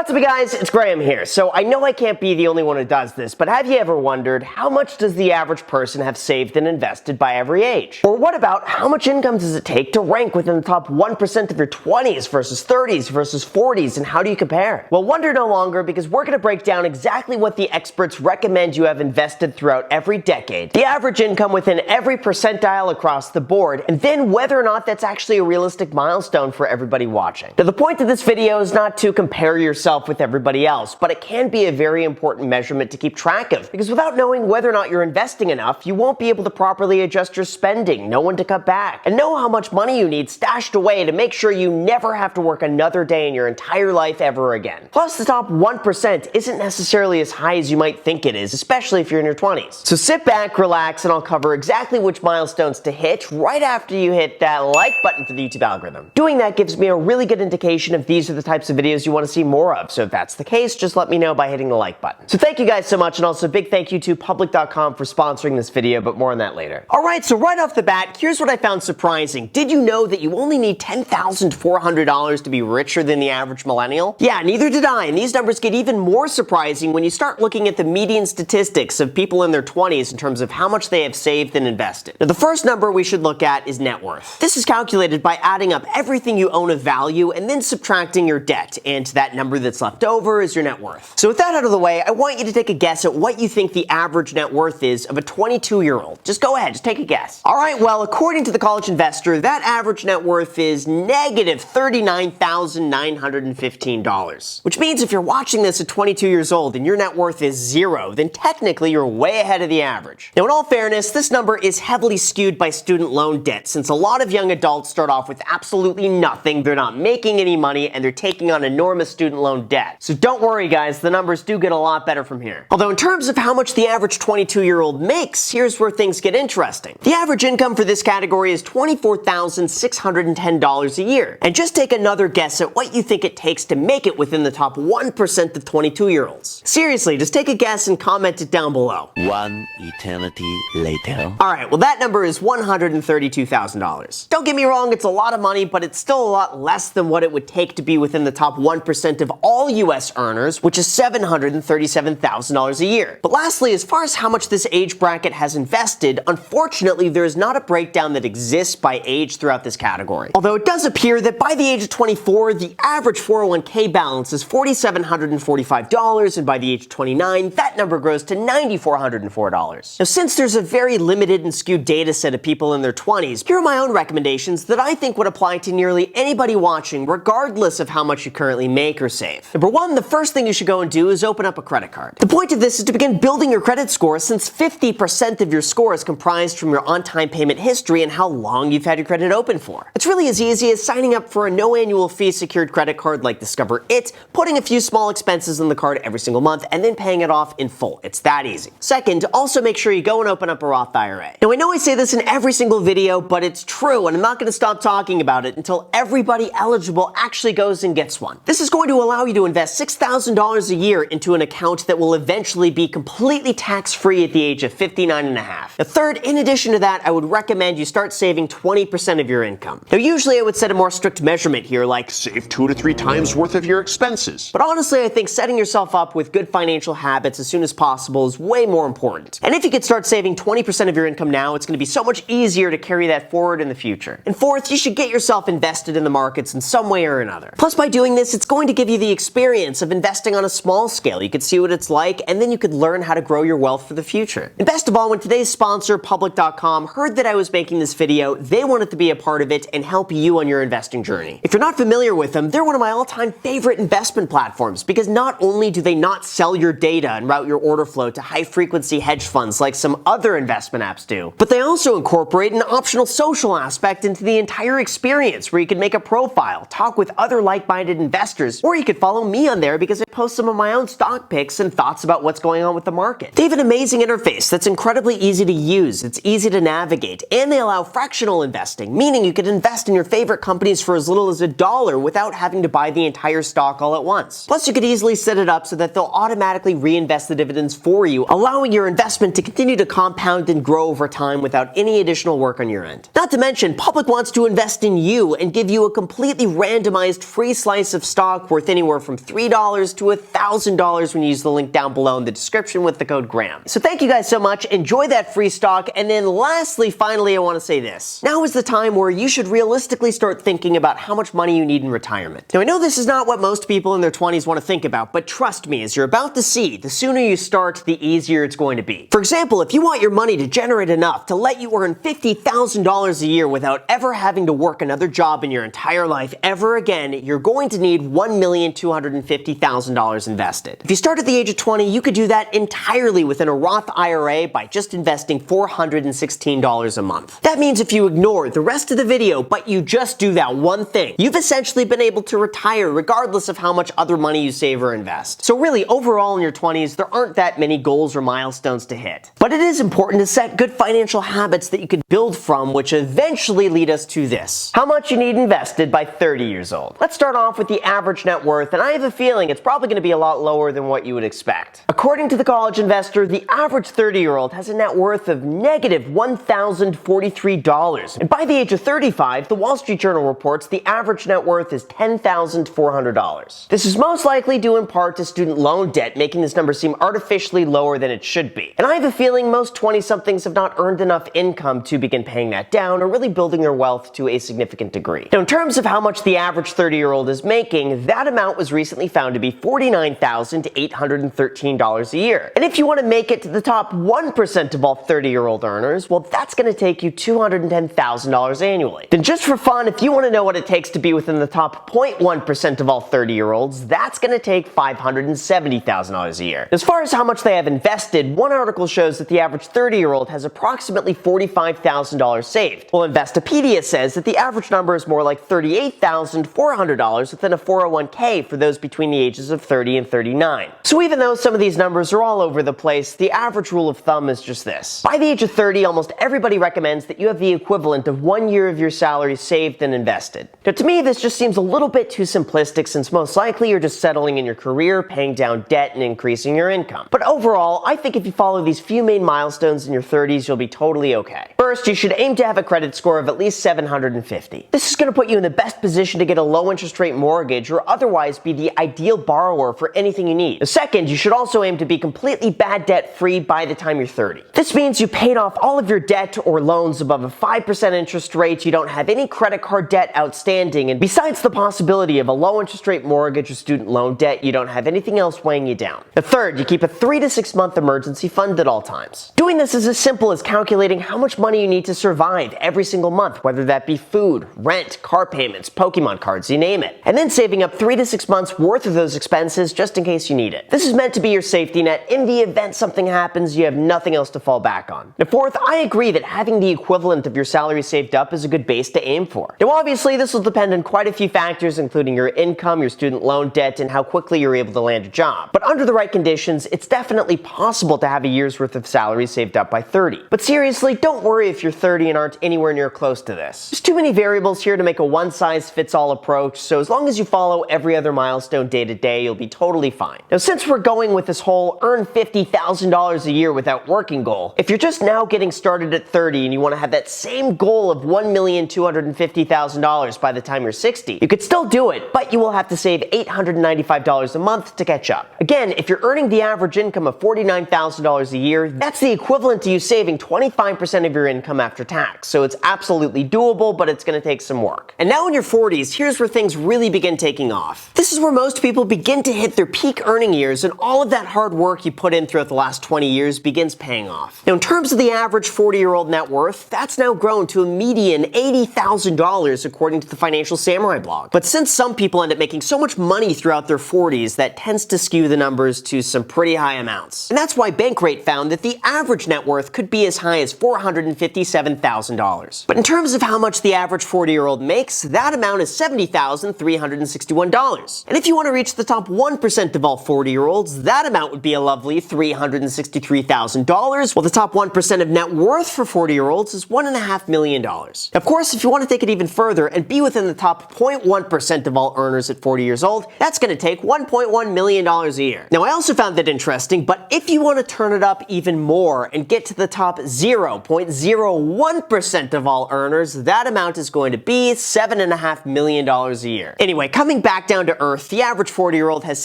What's up, guys? It's Graham here. So I know I can't be the only one who does this, but have you ever wondered how much does the average person have saved and invested by every age? Or what about how much income does it take to rank within the top 1% of your 20s versus 30s versus 40s, and how do you compare? Well, wonder no longer, because we're going to break down exactly what the experts recommend you have invested throughout every decade, the average income within every percentile across the board, and then whether or not that's actually a realistic milestone for everybody watching. Now, the point of this video is not to compare yourself with everybody else, but it can be a very important measurement to keep track of, because without knowing whether or not you're investing enough, you won't be able to properly adjust your spending, know when to cut back, and know how much money you need stashed away to make sure you never have to work another day in your entire life ever again. Plus, the top 1% isn't necessarily as high as you might think it is, especially if you're in your 20s. So sit back, relax, and I'll cover exactly which milestones to hit right after you hit that like button for the YouTube algorithm. Doing that gives me a really good indication if these are the types of videos you want to see more of, so if that's the case, just let me know by hitting the like button. So thank you guys so much, and also a big thank you to public.com for sponsoring this video, but more on that later. Alright, so right off the bat, here's what I found surprising. Did you know that you only need $10,400 to be richer than the average millennial? Yeah, neither did I, and these numbers get even more surprising when you start looking at the median statistics of people in their 20s in terms of how much they have saved and invested. Now, the first number we should look at is net worth. This is calculated by adding up everything you own of value and then subtracting your debt, and that number that's left over is your net worth. So with that out of the way, I want you to take a guess at what you think the average net worth is of a 22-year-old. Just go ahead, just take a guess. Alright, well, according to the College Investor, that average net worth is negative $39,915. Which means if you're watching this at 22 years old and your net worth is zero, then technically you're way ahead of the average. Now, in all fairness, this number is heavily skewed by student loan debt, since a lot of young adults start off with absolutely nothing, they're not making any money, and they're taking on enormous student loan debt. So don't worry, guys, the numbers do get a lot better from here. Although in terms of how much the average 22-year-old makes, here's where things get interesting. The average income for this category is $24,610 a year. And just take another guess at what you think it takes to make it within the top 1% of 22-year-olds. Seriously, just take a guess and comment it down below. One eternity later. Alright, well, that number is $132,000. Don't get me wrong, it's a lot of money, but it's still a lot less than what it would take to be within the top 1% of all US earners, which is $737,000 a year. But lastly, as far as how much this age bracket has invested, unfortunately, there is not a breakdown that exists by age throughout this category. Although it does appear that by the age of 24, the average 401k balance is $4,745, and by the age of 29, that number grows to $9,404. Now, since there's a very limited and skewed data set of people in their 20s, here are my own recommendations that I think would apply to nearly anybody watching, regardless of how much you currently make or save. Number one, the first thing you should go and do is open up a credit card. The point of this is to begin building your credit score, since 50% of your score is comprised from your on-time payment history and how long you've had your credit open for. It's really as easy as signing up for a no annual fee secured credit card like Discover It, putting a few small expenses in the card every single month, and then paying it off in full. It's that easy. Second, also make sure you go and open up a Roth IRA. Now, I know I say this in every single video, but it's true, and I'm not going to stop talking about it until everybody eligible actually goes and gets one. This is going to allow you to invest $6,000 a year into an account that will eventually be completely tax-free at the age of 59 and a half. Now, third, in addition to that, I would recommend you start saving 20% of your income. Now, usually I would set a more strict measurement here, like save 2 to 3 times worth of your expenses. But honestly, I think setting yourself up with good financial habits as soon as possible is way more important. And if you could start saving 20% of your income now, it's going to be so much easier to carry that forward in the future. And fourth, you should get yourself invested in the markets in some way or another. Plus, by doing this, it's going to give you the experience of investing on a small scale. You could see what it's like, and then you could learn how to grow your wealth for the future. And best of all, when today's sponsor, public.com, heard that I was making this video, they wanted to be a part of it and help you on your investing journey. If you're not familiar with them, they're one of my all-time favorite investment platforms, because not only do they not sell your data and route your order flow to high-frequency hedge funds like some other investment apps do, but they also incorporate an optional social aspect into the entire experience, where you can make a profile, talk with other like-minded investors, or you could follow me on there because I post some of my own stock picks and thoughts about what's going on with the market. They have an amazing interface that's incredibly easy to use, it's easy to navigate, and they allow fractional investing, meaning you could invest in your favorite companies for as little as $1 without having to buy the entire stock all at once. Plus, you could easily set it up so that they'll automatically reinvest the dividends for you, allowing your investment to continue to compound and grow over time without any additional work on your end. Not to mention, Public wants to invest in you and give you a completely randomized free slice of stock worth anywhere anywhere from $3 to $1,000 when you use the link down below in the description with the code GRAHAM. So thank you guys so much. Enjoy that free stock. And then lastly, finally, I want to say this. Now is the time where you should realistically start thinking about how much money you need in retirement. Now, I know this is not what most people in their 20s want to think about, but trust me, as you're about to see, the sooner you start, the easier it's going to be. For example, if you want your money to generate enough to let you earn $50,000 a year without ever having to work another job in your entire life ever again, you're going to need $1,250,000 invested. If you start at the age of 20, you could do that entirely within a Roth IRA by just investing $416 a month. That means if you ignore the rest of the video, but you just do that one thing, you've essentially been able to retire regardless of how much other money you save or invest. So really, overall in your 20s, there aren't that many goals or milestones to hit. But it is important to set good financial habits that you could build from, which eventually lead us to this: how much you need invested by 30 years old. Let's start off with the average net worth, and I have a feeling it's probably going to be a lot lower than what you would expect. According to the College Investor, the average 30-year-old has a net worth of negative $1,043. And by the age of 35, the Wall Street Journal reports the average net worth is $10,400. This is most likely due in part to student loan debt, making this number seem artificially lower than it should be. And I have a feeling most 20-somethings have not earned enough income to begin paying that down or really building their wealth to a significant degree. Now, in terms of how much the average 30-year-old is making, that amount was recently found to be $49,813 a year. And if you want to make it to the top 1% of all 30-year-old earners, well, that's going to take you $210,000 annually. Then just for fun, if you want to know what it takes to be within the top 0.1% of all 30-year-olds, that's going to take $570,000 a year. As far as how much they have invested, one article shows that the average 30-year-old has approximately $45,000 saved, while Investopedia says that the average number is more like $38,400 within a 401k for those between the ages of 30 and 39. So even though some of these numbers are all over the place, the average rule of thumb is just this: by the age of 30, almost everybody recommends that you have the equivalent of 1 year of your salary saved and invested. Now, to me, this just seems a little bit too simplistic, since most likely you're just settling in your career, paying down debt, and increasing your income. But overall, I think if you follow these few main milestones in your 30s, you'll be totally okay. First, you should aim to have a credit score of at least 750. This is going to put you in the best position to get a low interest rate mortgage or otherwise be the ideal borrower for anything you need. The second, you should also aim to be completely bad debt free by the time you're 30. This means you paid off all of your debt or loans above a 5% interest rate, you don't have any credit card debt outstanding, and besides the possibility of a low interest rate mortgage or student loan debt, you don't have anything else weighing you down. The third, you keep a 3 to 6 month emergency fund at all times. Doing this is as simple as calculating how much money you need to survive every single month, whether that be food, rent, car payments, Pokemon cards, you name it, and then saving up 3 to 6 months worth of those expenses just in case you need it. This is meant to be your safety net in the event something happens, you have nothing else to fall back on. Now, fourth, I agree that having the equivalent of your salary saved up is a good base to aim for. Now, obviously, this will depend on quite a few factors, including your income, your student loan debt, and how quickly you're able to land a job. But under the right conditions, it's definitely possible to have a year's worth of salary saved up by 30. But seriously, don't worry if you're 30 and aren't anywhere near close to this. There's too many variables here to make a one-size-fits-all approach, so as long as you follow every other milestone day to day, you'll be totally fine. Now, since we're going with this whole earn $50,000 a year without working goal, if you're just now getting started at 30 and you want to have that same goal of $1,250,000 by the time you're 60, you could still do it, but you will have to save $895 a month to catch up. Again, if you're earning the average income of $49,000 a year, that's the equivalent to you saving 25% of your income after tax. So it's absolutely doable, but it's going to take some work. And now in your 40s, here's where things really begin taking off. This is where most people begin to hit their peak earning years, and all of that hard work you put in throughout the last 20 years begins paying off. Now, in terms of the average 40-year-old net worth, that's now grown to a median $80,000 according to the Financial Samurai blog. But since some people end up making so much money throughout their 40s, that tends to skew the numbers to some pretty high amounts. And that's why Bankrate found that the average net worth could be as high as $457,000. But in terms of how much the average 40-year-old makes, that amount is $70,361. And if you want to reach the top 1% of all 40-year-olds, that amount would be a lovely $363,000, while the top 1% of net worth for 40-year-olds is $1.5 million. Of course, if you want to take it even further and be within the top 0.1% of all earners at 40 years old, that's going to take $1.1 million a year. Now, I also found that interesting, but if you want to turn it up even more and get to the top 0.001% 0.01% of all earners, that amount is going to be $7.5 million a year. Anyway, coming back down to earth, the average 40-year-old has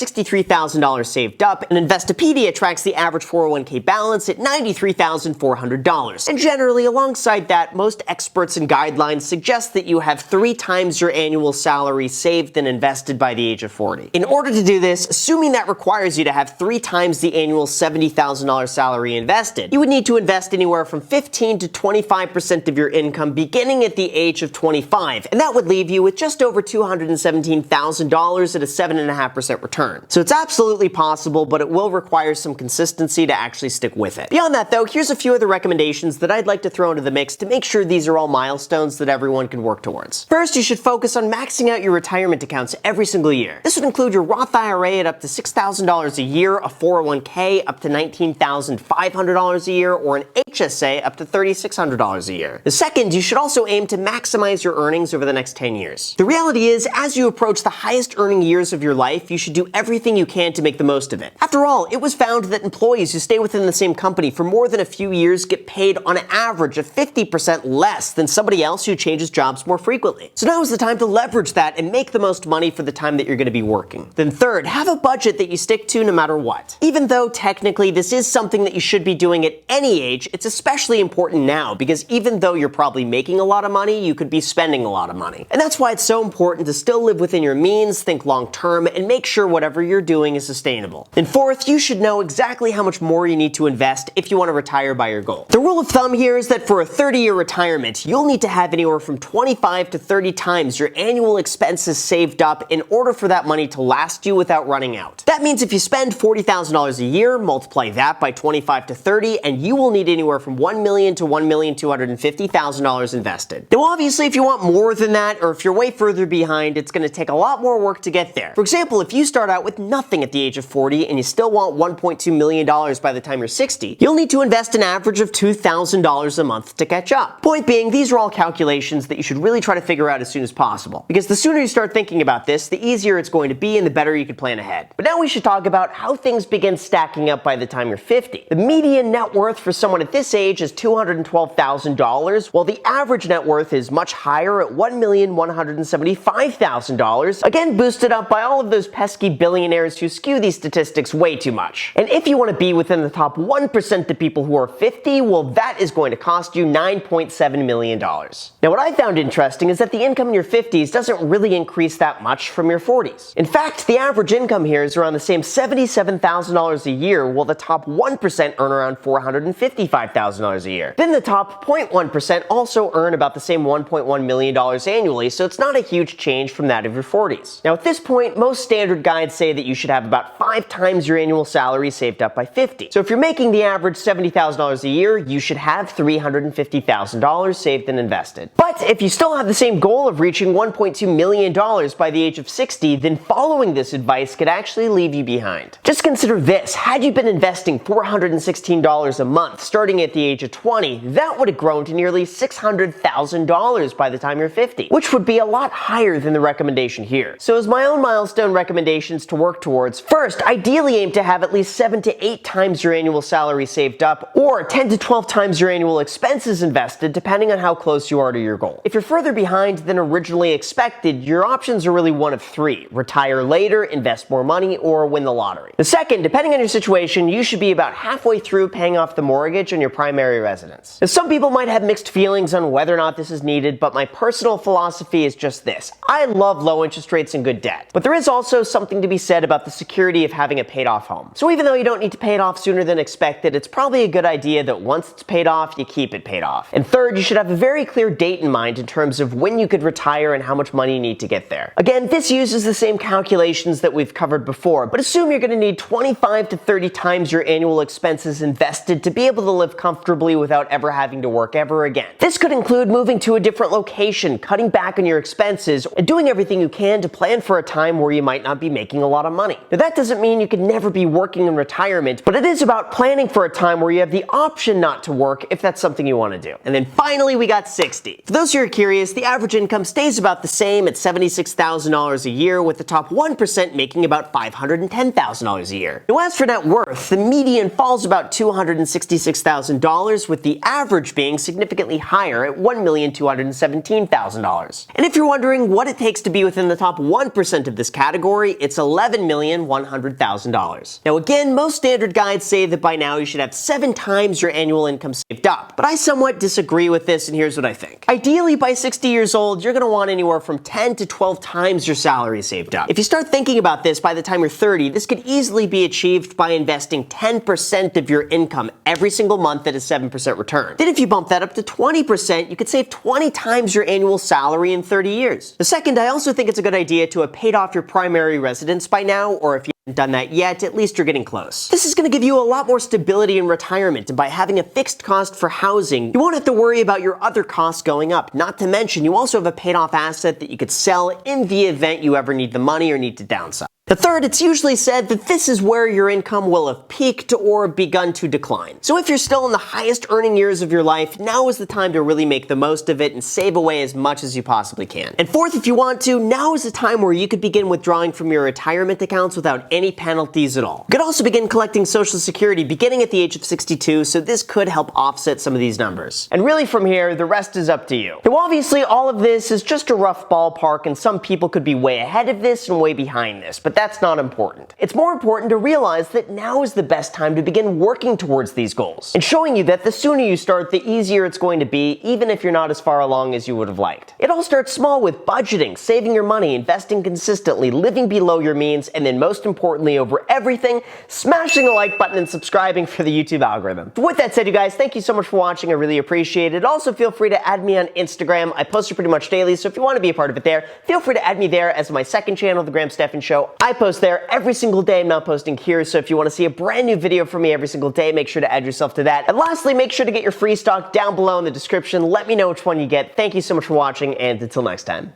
$63,000 saved up, and Investopedia tracks the average 401k balance at $93,400. And generally, alongside that, most experts and guidelines suggest that you have 3 times your annual salary saved and invested by the age of 40. In order to do this, assuming that requires you to have 3 times the annual $70,000 salary invested, you would need to invest anywhere from 15 to 25% of your income beginning at the age of 25, and that would leave you with just over $217,000 at a 7.5% return. So it's absolutely possible, but it will require some consistency to actually stick with it. Beyond that though, here's a few other recommendations that I'd like to throw into the mix to make sure these are all milestones that everyone can work towards. First, you should focus on maxing out your retirement accounts every single year. This would include your Roth IRA at up to $6,000 a year, a 401k up to $19,500 a year, or an HSA up to $3,600 a year. The second, you should also aim to maximize your earnings over the next 10 years. The reality is, as you approach the highest earning years of your life, you should do everything you can to make the most of it. After all, it was found that employees who stay within the same company for more than a few years get paid on average of 50% less than somebody else who changes jobs more frequently. So now is the time to leverage that and make the most money for the time that you're going to be working. Then third, have a budget that you stick to no matter what. Even though technically this is something that you should be doing at any age, it's especially important now because even though you're probably making a lot of money, you could be spending a lot of money. And that's why it's so important to still live within your means, think long term, and make sure whatever you're doing is sustainable. And fourth, you should know exactly how much more you need to invest if you want to retire by your goal. The rule of thumb here is that for a 30-year retirement, you'll need to have anywhere from 25 to 30 times your annual expenses saved up in order for that money to last you without running out. That means if you spend $40,000 a year, multiply that by 25 to 30, and you will need anywhere from $1 million to $1,250,000 invested. Now obviously, if you want more than that, or if you're way further behind, it's going to take a lot more work to get there. For example, if you start out with nothing at the age of 40 and you still want $1.2 million by the time you're 60, you'll need to invest an average of $2,000 a month to catch up. Point being, these are all calculations that you should really try to figure out as soon as possible, because the sooner you start thinking about this, the easier it's going to be and the better you can plan ahead. But now we should talk about how things begin stacking up by the time you're 50. The median net worth for someone at this age is $212,000, while the average net worth is much higher at $1,175,000, again boosted up by all of those pesky billionaires who skew these statistics way too much. And if you want to be within the top 1% of people who are 50, well, that is going to cost you $9.7 million. Now what I found interesting is that the income in your 50s doesn't really increase that much from your 40s. In fact, the average income here is around the same $77,000 a year, while the top 1% earn around $455,000 a year. Then the top 0.1% also earn about the same $1.1 million annually, so it's not a huge change from that of your 40s. Now at this point, most standard guides say that you should have about 5 times your annual salary saved up by 50. So if you're making the average $70,000 a year, you should have $350,000 saved and invested. But if you still have the same goal of reaching $1.2 million by the age of 60, then following this advice could actually leave you behind. Just consider this: had you been investing $416 a month starting at the age of 20, that would have grown to nearly $600,000 by the time you're 50, which would be a lot higher than the recommendation here. So as my own milestone recommendations to work towards, first, ideally aim to have at least 7 to 8 times your annual salary saved up, or 10 to 12 times your annual expenses invested, depending on how close you are to your goal. If you're further behind than originally expected, your options are really one of 3: retire later, invest more money, or win the lottery. The second, depending on your situation, you should be about halfway through paying off the mortgage on your primary residence. Now, some people might have mixed feelings on whether or not this is needed, but my personal philosophy is just this: I love low interest rates and good debt, but there is also something to be said about the security of having a paid off home. So even though you don't need to pay it off sooner than expected, it's probably a good idea that once it's paid off, you keep it paid off. And third, you should have a very clear date in mind in terms of when you could retire and how much money you need to get there. Again, this uses the same calculations that we've covered before, but assume you're going to need 25 to 30 times your annual expenses invested to be able to live comfortably without ever having to work ever again. This could include moving to a different location, cutting back on your expenses, and doing everything you can to plan for a time where you might not be making a lot of money. Now that doesn't mean you could never be working in retirement, but it is about planning for a time where you have the option not to work if that's something you want to do. And then finally, we got 60. For those who are curious, the average income stays about the same at $76,000 a year, with the top 1% making about $510,000 a year. Now as for net worth, the median falls about $266,000, with the average being significantly higher at $1,217,000. And if you're wondering what it takes to be within the top 1% of this category, it's $11,100,000. Now again, most standard guides say that by now you should have 7 times your annual income saved up, but I somewhat disagree with this, and here's what I think. Ideally, by 60 years old, you're going to want anywhere from 10 to 12 times your salary saved up. If you start thinking about this by the time you're 30, this could easily be achieved by investing 10% of your income every single month at a 7% return. Then if you bump that up to 20%, you could save 20 times your annual salary in 30 years. The second, I also think it's a good idea to have paid off your primary residence by now, or if you haven't done that yet, at least you're getting close. This is going to give you a lot more stability in retirement, and by having a fixed cost for housing, you won't have to worry about your other costs going up. Not to mention, you also have a paid off asset that you could sell in the event you ever need the money or need to downsize. The third, it's usually said that this is where your income will have peaked or begun to decline. So if you're still in the highest earning years of your life, now is the time to really make the most of it and save away as much as you possibly can. And fourth, if you want to, now is the time where you could begin withdrawing from your retirement accounts without any penalties at all. You could also begin collecting Social Security beginning at the age of 62, so this could help offset some of these numbers. And really from here, the rest is up to you. Now obviously all of this is just a rough ballpark, and some people could be way ahead of this and way behind this, but that's not important. It's more important to realize that now is the best time to begin working towards these goals, and showing you that the sooner you start, the easier it's going to be, even if you're not as far along as you would have liked. It all starts small with budgeting, saving your money, investing consistently, living below your means, and then most importantly over everything, smashing the like button and subscribing for the YouTube algorithm. But with that said, you guys, thank you so much for watching. I really appreciate it. Also, feel free to add me on Instagram. I post it pretty much daily, so if you want to be a part of it there, feel free to add me there. As my second channel, The Graham Stephan Show, I post there every single day. I'm not posting here, so if you want to see a brand new video from me every single day, make sure to add yourself to that. And lastly, make sure to get your free stock down below in the description. Let me know which one you get. Thank you so much for watching, and until next time.